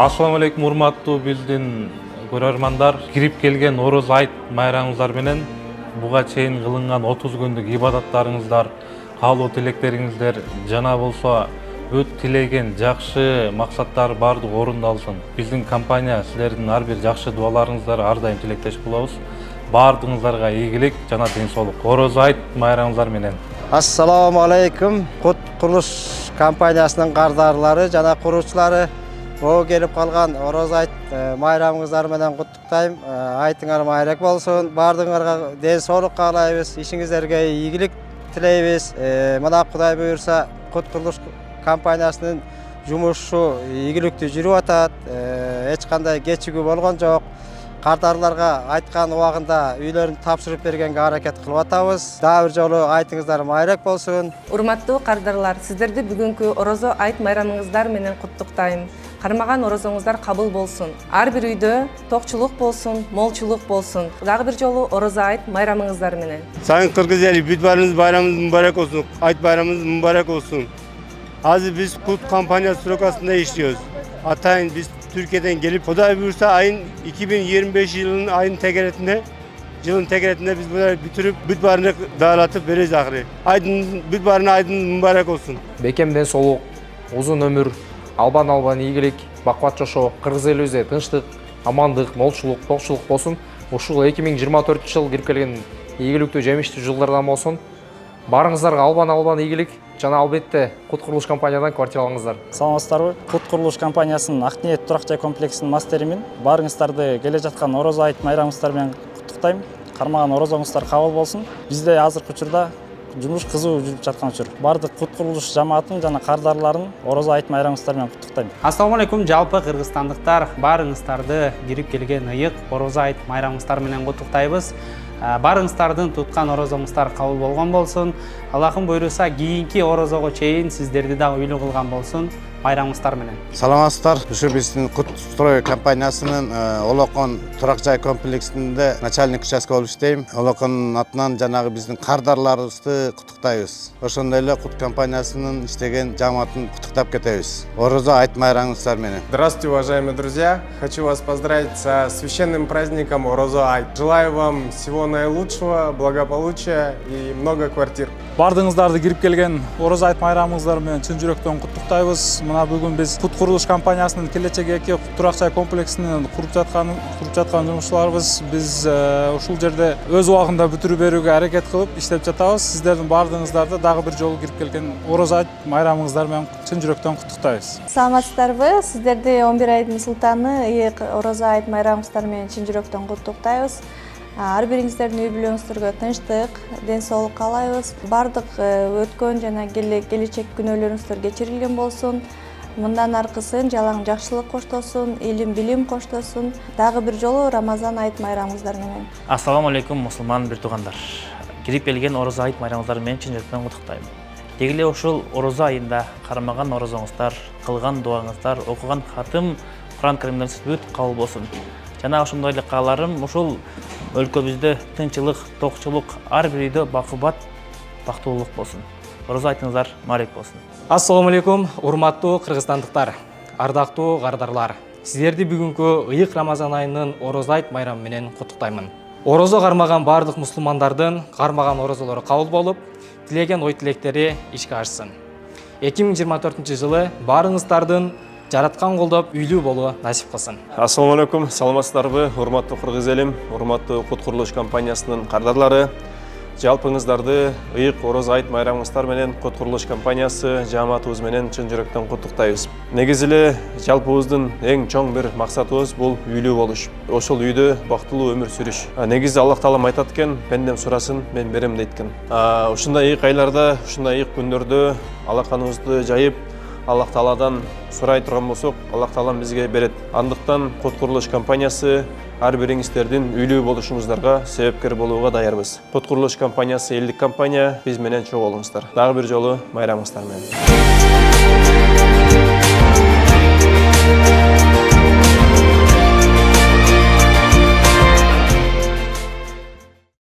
Assalamu алейкум, урматтуу билдин көрөрмандар. Кирип келген Ороз айт майрамыңыздар менен буга чейин кылынган 30 күндүк ибадаттарыңыздар, каалоо тилектериңиздер жана болсо өт тилеген жакшы максаттар бардыгы орундалсын. Биздин компания силердин ар бир жакшы дуаларыңыздар ар дайым тилектеш болобуз. Бардыгыңыздарга ийгилик жана тынчсыздык. Ороз айт майрамыңыздар менен. Assalamu алейкум. Кут курулуш компаниясынын кардарлары жана куруучулары. О келип калган Ороз айт майрамыңыздар менен куттуктайм. Айтыңар майрак болсун. Бардыгыңарга ден соолук каалайбыз. Ишиңиздерге ийгилик тилейбиз. Мына Кудай буйрса кут курулуш компаниясынын жумушу ийгиликтүү жүрүп атат. Эч кандай кечигүү болгон жок. Кардарларга айткан убагында үйлөрүн тапшырып бергенге аракет кылып атабыз. Дагы бир жолу айтыңыздар майрак болсун. Урматтуу кардарлар, сиздерди бүгүнкү Орозо айт майрамыңыздар менен куттуктайм. Кармаган орозоңуздар кабыл болсун. Ар бир үйдө токчулук болсун, молчулук болсун. Дагы бир жолу Орозо айт майрамыңыздар менен. Sayın Kırgız eli, büt bayramımız mübarek olsun. Ayt bayramımız mübarek olsun. Azı biz Kut kampanyası sırasında işliyoruz. Atayın biz Türkiye'den gelip Kuday buyursa ayın 2025 yılının ayın tekeretinde biz bunları bitirip büt bayramını dağılatıp veririz ahire. Büt bayramı aydın mübarek olsun. Bekemden soluk, uzun ömür, албан ийгилик, бакубат жашоо, кыргыз элибизде тынчтык, амандык, молчулук, токчулук болсун. Ушул 2024 жыл кирип келген ийгиликтүү жемиштүү жылдардан болсун. Барыңыздарга албан ийгилик жана албетте Кут курулуш компаниядан квартира алыңыздар. Саламатсыздарбы? Кут курулуш компаниясынын Акниет турак жай комплексинин мастеримин. Барыңыздарды келе жаткан Орозо айт майрамыңыздар менен куттуктайм. Кармаган орозоңуздар кабыл болсун. Бизде азыркы учурда жумуш кызуу жүрүп жаткан учур. Бардык Кут курулуш жамаатын жана кардарларын Орозо айт майрамыңыздар менен куттуктайм. Ассаламу алейкум, жалпы кыргызстандыктар, барыңыздарды кирип келген ыйык Орозо айт майрамыңыздар менен куттуктайбыз. Барыңыздардын туткан орозоңуздар кабыл болгон болсун. Аллахым буйруса кийинки орозого чейин сиздерди дагы үйлүү кылган болсун. Байрамыңыздар менен. Саламатсыздар. Ушу биздин Кут строй компаниясынын Олокон турак жай комплексинде начальник участка болуп иштейм. Олоконун атынан жанагы биздин кардарларыбызды куттуктайбыз. Ошондой эле Кут компаниясынын иштеген жамаатын куттуктап кетебиз. Орозо айт майрамыңыздар менен. Здравствуйте, уважаемые друзья! Хочу вас поздравить со священным праздником Орозо айт. Желаю вам всего наилучшего, благополучия и много квартир. Бардыгыңыздарды кирип келген Орозо айт майрамыңыздар менен чын жүрөктөн куттуктайбыз. Мына бүгүн биз Кут курулуш компаниясынын келечекке турак жай комплексинин куруп жаткан жумушчуларыбыз. Биз ушул жерде өз убагында бүтүрүп берүүгө аракет кылып иштеп жатабыз. Сиздердин бардыгыңыздарды дагы бир жолу кирип келген Орозо айт майрамыңыздар менен чын жүрөктөн куттуктайбыз. Саламатсыздарбы? Сиздерди 11 айдын султаны ыйык Орозо айт майрамыңыздар менен чын жүрөктөн куттуктайбыз. Ар бириңиздердин үй бүлөңүздөргө тынчтык, ден соолук каалайбыз. Бардык өткөн жана келечек күнөөлөрүңүздөр кечирилген болсун. Мындан аркысын жалаң жакшылык коштосун, илим билим коштосун. Дагы бир жолу Рамазан айт майрамыңыздар менен. Ассаламу алейкум, мусулман бир туугандар. Кирип келген Орозо айт майрамыңыздар менен чын жүрөктөн куттуктайм. Деги эле ушул Орозо айында кармаган орозоңуздар, кылган дуаңыздар, окуган хатым Куран Каримден бүт кабыл болсун. Жана ошондой эле кааларым ушул өлкөбүздө тынччылык, токчулук, ар бир үйдө бакубат, бактылуулук болсун. Орозо айтыңыздар мубарек болсун. Ассаламу алейкум, урматтуу кыргызстандыктар, ардактуу кардарлар. Сиздерди бүгүнкү ыйык Рамазан айынын Орозо айт майрамы менен куттуктаймын. Орозо кармаган бардык мусулмандардын кармаган орозолору кабыл болуп, тилеген ой тилектери ишке ашсын. 2024 жылы барыңыздардын жараткан колдоп үйлүү болуу насип кылсын. Ассаламу алейкум, саламатсыздарбы, урматтуу кыргыз элим, урматтуу Кут курулуш компаниясынын кардарлары. Жалпыңыздарды ыйык Орозо айт майрамыңыздар менен Кут курулуш компаниясы жамаатыбыз менен чын жүрөктөн куттуктайбыз. Негизи эле жалпыбыздын эң чоң бир максатыбыз бул үйлүү болуш. Ошол үйдө бактылуу өмүр сүрүш. Негизи Аллах Таалам айтат экен, бендем сурасын, мен берем дейт экен. Ушундай ыйык айларда, ушундай ыйык күндөрдө алаканыбызды жайып, Аллах Тааладан сурай турган болсок, Аллах Таалам бизге берет. Андыктан Кут курулуш компаниясы ар бириңиздердин үйлүү болушуңуздарга себепкер болууга даярбыз. Кут курулуш компаниясы элдик компания, биз менен чогуу болуңуздар. Дагы бир жолу майрамыңыздар менен.